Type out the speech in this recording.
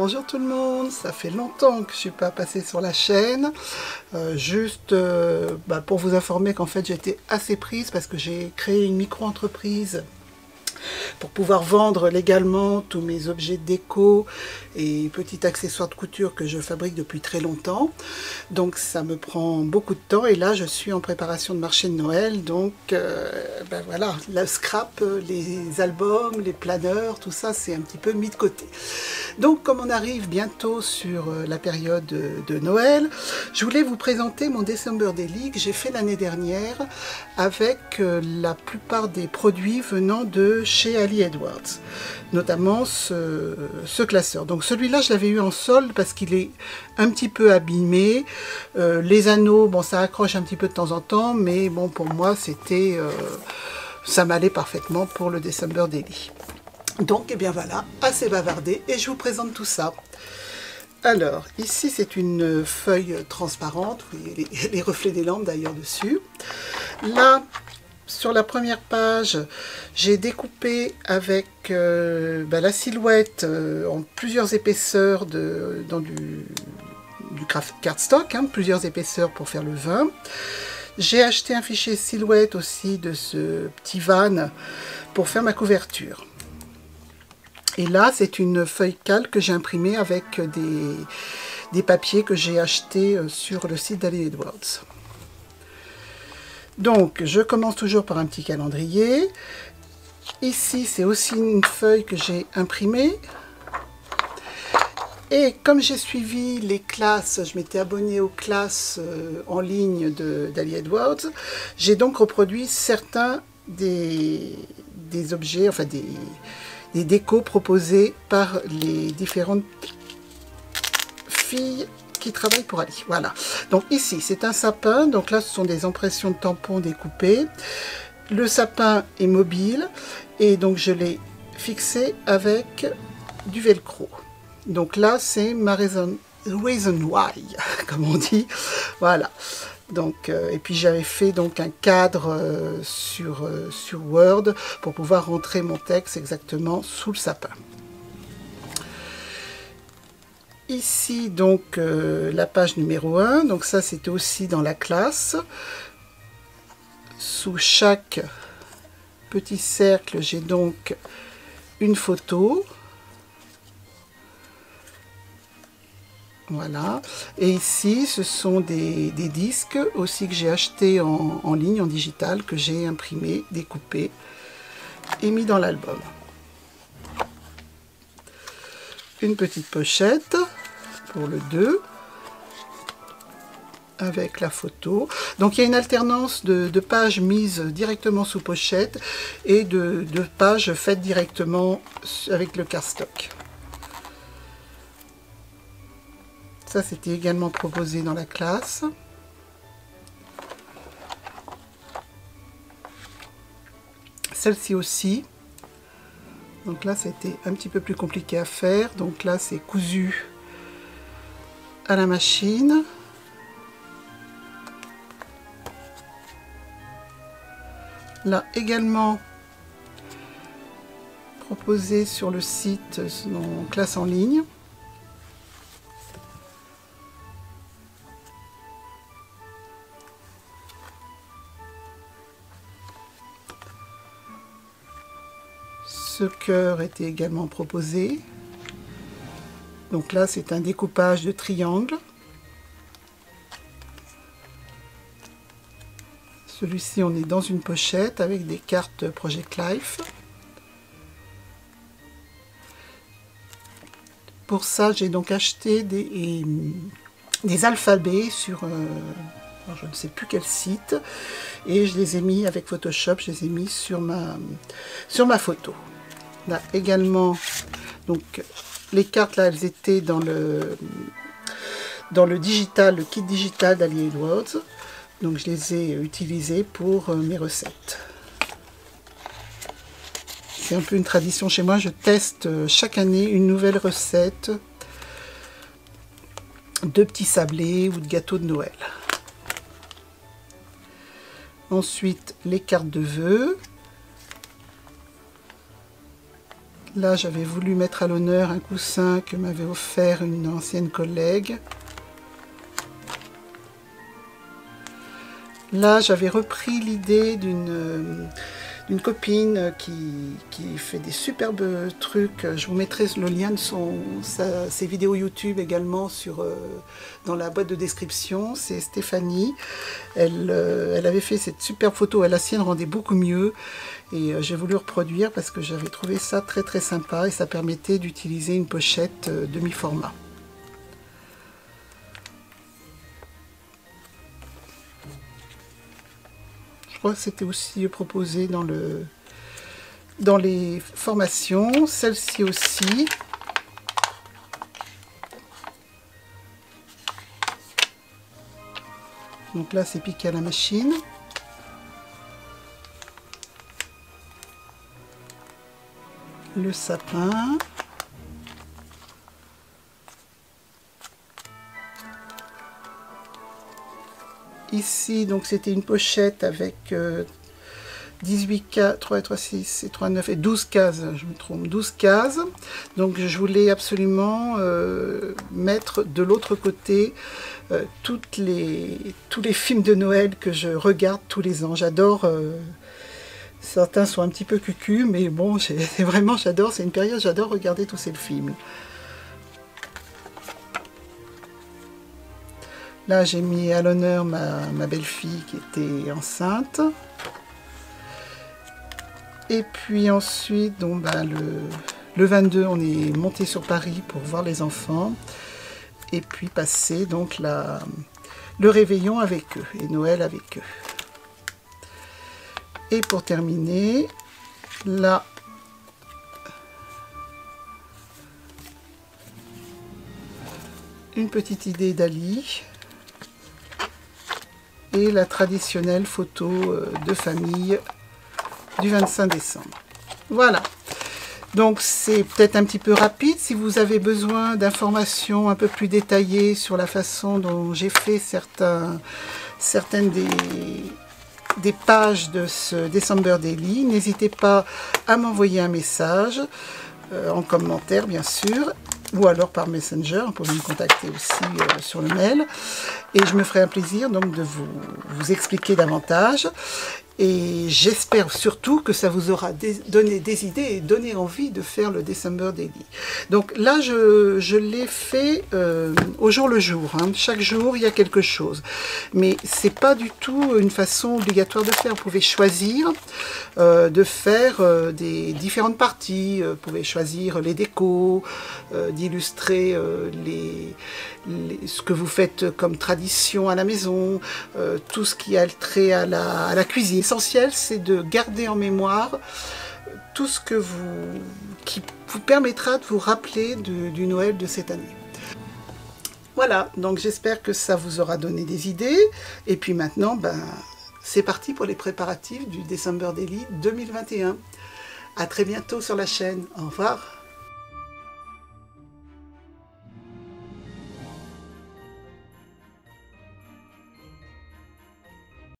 Bonjour tout le monde, ça fait longtemps que je suis pas passée sur la chaîne, juste pour vous informer qu'en fait j'étais assez prise parce que j'ai créé une micro-entreprise pour pouvoir vendre légalement tous mes objets déco et petits accessoires de couture que je fabrique depuis très longtemps. Donc ça me prend beaucoup de temps et là je suis en préparation de marché de Noël, donc voilà, la scrap, les albums, les planeurs, tout ça c'est un petit peu mis de côté. Donc comme on arrive bientôt sur la période de Noël, je voulais vous présenter mon December Daily que j'ai fait l'année dernière avec la plupart des produits venant de chez Ali Edwards, notamment ce classeur. Donc celui-là je l'avais eu en solde parce qu'il est un petit peu abîmé, les anneaux, bon ça accroche un petit peu de temps en temps, mais bon pour moi c'était, ça m'allait parfaitement pour le December Daily. Donc, et bien voilà, assez bavardé, et je vous présente tout ça. Alors, ici, c'est une feuille transparente, vous voyez les reflets des lampes d'ailleurs dessus. Là, sur la première page, j'ai découpé avec la silhouette en plusieurs épaisseurs dans du cardstock, hein, plusieurs épaisseurs pour faire le vin. J'ai acheté un fichier silhouette aussi de ce petit van pour faire ma couverture. Et là, c'est une feuille calque que j'ai imprimée avec des papiers que j'ai achetés sur le site d'Ali Edwards. Donc, je commence toujours par un petit calendrier. Ici, c'est aussi une feuille que j'ai imprimée. Et comme j'ai suivi les classes, je m'étais abonnée aux classes en ligne d'Ali Edwards, j'ai donc reproduit certains des objets, enfin des décos proposés par les différentes filles qui travaillent pour Ali. Voilà. Donc ici, c'est un sapin. Donc là, ce sont des impressions de tampons découpées. Le sapin est mobile et donc je l'ai fixé avec du velcro. Donc là, c'est ma reason why, comme on dit. Voilà. Donc, et puis j'avais fait donc un cadre sur Word pour pouvoir rentrer mon texte exactement sous le sapin. Ici donc la page numéro 1, donc ça c'était aussi dans la classe. Sous chaque petit cercle j'ai donc une photo. Voilà, et ici ce sont des disques aussi que j'ai achetés en ligne, en digital, que j'ai imprimé, découpé et mis dans l'album. Une petite pochette pour le 2 avec la photo. Donc il y a une alternance de pages mises directement sous pochette et de pages faites directement avec le cardstock. Ça, c'était également proposé dans la classe. Celle-ci aussi. Donc là, c'était un petit peu plus compliqué à faire. Donc là, c'est cousu à la machine. Là, également proposé sur le site en classe en ligne. Ce cœur était également proposé. Donc là, c'est un découpage de triangle. Celui-ci, on est dans une pochette avec des cartes Project Life. Pour ça, j'ai donc acheté des alphabets sur je ne sais plus quel site, et je les ai mis avec Photoshop, je les ai mis sur ma photo. Là également, donc les cartes là, elles étaient dans le digital, le kit digital d'Ali Edwards. Donc je les ai utilisées pour mes recettes. C'est un peu une tradition chez moi, je teste chaque année une nouvelle recette de petits sablés ou de gâteaux de Noël. Ensuite, les cartes de vœux. Là, j'avais voulu mettre à l'honneur un coussin que m'avait offert une ancienne collègue. Là, j'avais repris l'idée d'une copine qui fait des superbes trucs. Je vous mettrai le lien de ses vidéos YouTube également dans la boîte de description. C'est Stéphanie. Elle avait fait cette superbe photo. La sienne rendait beaucoup mieux. Et j'ai voulu reproduire parce que j'avais trouvé ça très très sympa. Et ça permettait d'utiliser une pochette demi-format. Je crois que c'était aussi proposé dans les formations, celle-ci aussi. Donc là, c'est piqué à la machine. Le sapin. Ici, donc c'était une pochette avec 18 cases, 3 et 3, 6 et 3, 9 et 12 cases, je me trompe, 12 cases. Donc je voulais absolument mettre de l'autre côté tous les films de Noël que je regarde tous les ans. J'adore, certains sont un petit peu cucu, mais bon, vraiment j'adore, c'est une période, j'adore regarder tous ces films. Là, j'ai mis à l'honneur ma belle-fille qui était enceinte. Et puis ensuite, donc, le 22, on est monté sur Paris pour voir les enfants. Et puis passer donc le réveillon avec eux et Noël avec eux. Et pour terminer, là, une petite idée d'Ali. Et la traditionnelle photo de famille du 25 décembre. Voilà. Donc c'est peut-être un petit peu rapide. Si vous avez besoin d'informations un peu plus détaillées sur la façon dont j'ai fait certaines des pages de ce December Daily, n'hésitez pas à m'envoyer un message en commentaire bien sûr, ou alors par Messenger, vous pouvez me contacter aussi sur le mail. Et je me ferai un plaisir donc de vous expliquer davantage. Et j'espère surtout que ça vous aura donné des idées et donné envie de faire le December Daily. Donc là, je l'ai fait au jour le jour. Hein. Chaque jour, il y a quelque chose. Mais c'est pas du tout une façon obligatoire de faire. Vous pouvez choisir de faire des différentes parties. Vous pouvez choisir les décos, d'illustrer ce que vous faites comme tradition à la maison, tout ce qui a trait à la cuisine. L'essentiel, c'est de garder en mémoire tout ce qui vous permettra de vous rappeler du Noël de cette année. Voilà, donc j'espère que ça vous aura donné des idées. Et puis maintenant, c'est parti pour les préparatifs du December Daily 2021. À très bientôt sur la chaîne. Au revoir.